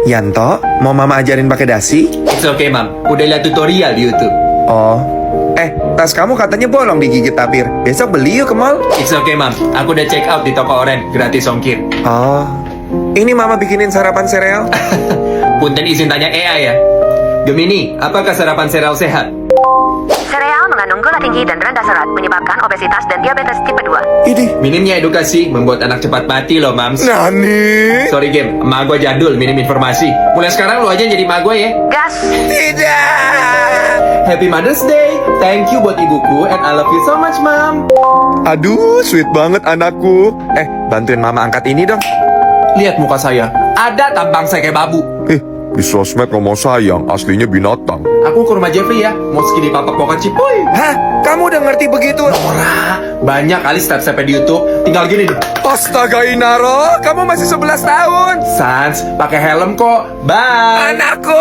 Yanto, mau mama ajarin pakai dasi? It's okay, Mam. Udah lihat tutorial di YouTube. Oh. Tas kamu katanya bolong digigit tapir. Besok beli yuk ke mall. It's okay, Mam. Aku udah check out di toko oren, gratis ongkir. Oh. Ini mama bikinin sarapan sereal. Punten izin tanya AI ya. Gemini, apakah sarapan sereal sehat? Sereal mengandung gula tinggi dan rendah serat, menyebabkan obesitas dan diabetes tipe 2. Idih. Minimnya edukasi membuat anak cepat mati loh, Mams. Nani? Sorry, Game. Emak gue jadul, minim informasi. Mulai sekarang lo aja jadi emak gue ya. Gas! Tidak. Happy Mother's Day. Thank you buat ibuku and I love you so much, Mam. Aduh, sweet banget anakku. Bantuin mama angkat ini dong. Lihat muka saya. Ada tampang saya kayak babu. Di sosmed ngomong sayang, aslinya binatang. Aku ke rumah Jeffrey ya. Mau skinny papak pokat cipoy. Hah? Kamu udah ngerti begitu? Ora, banyak kali step-stepnya di YouTube. Tinggal gini deh. Astaga Inaro, kamu masih 11 tahun. Sans, pakai helm kok. Bye. Anakku.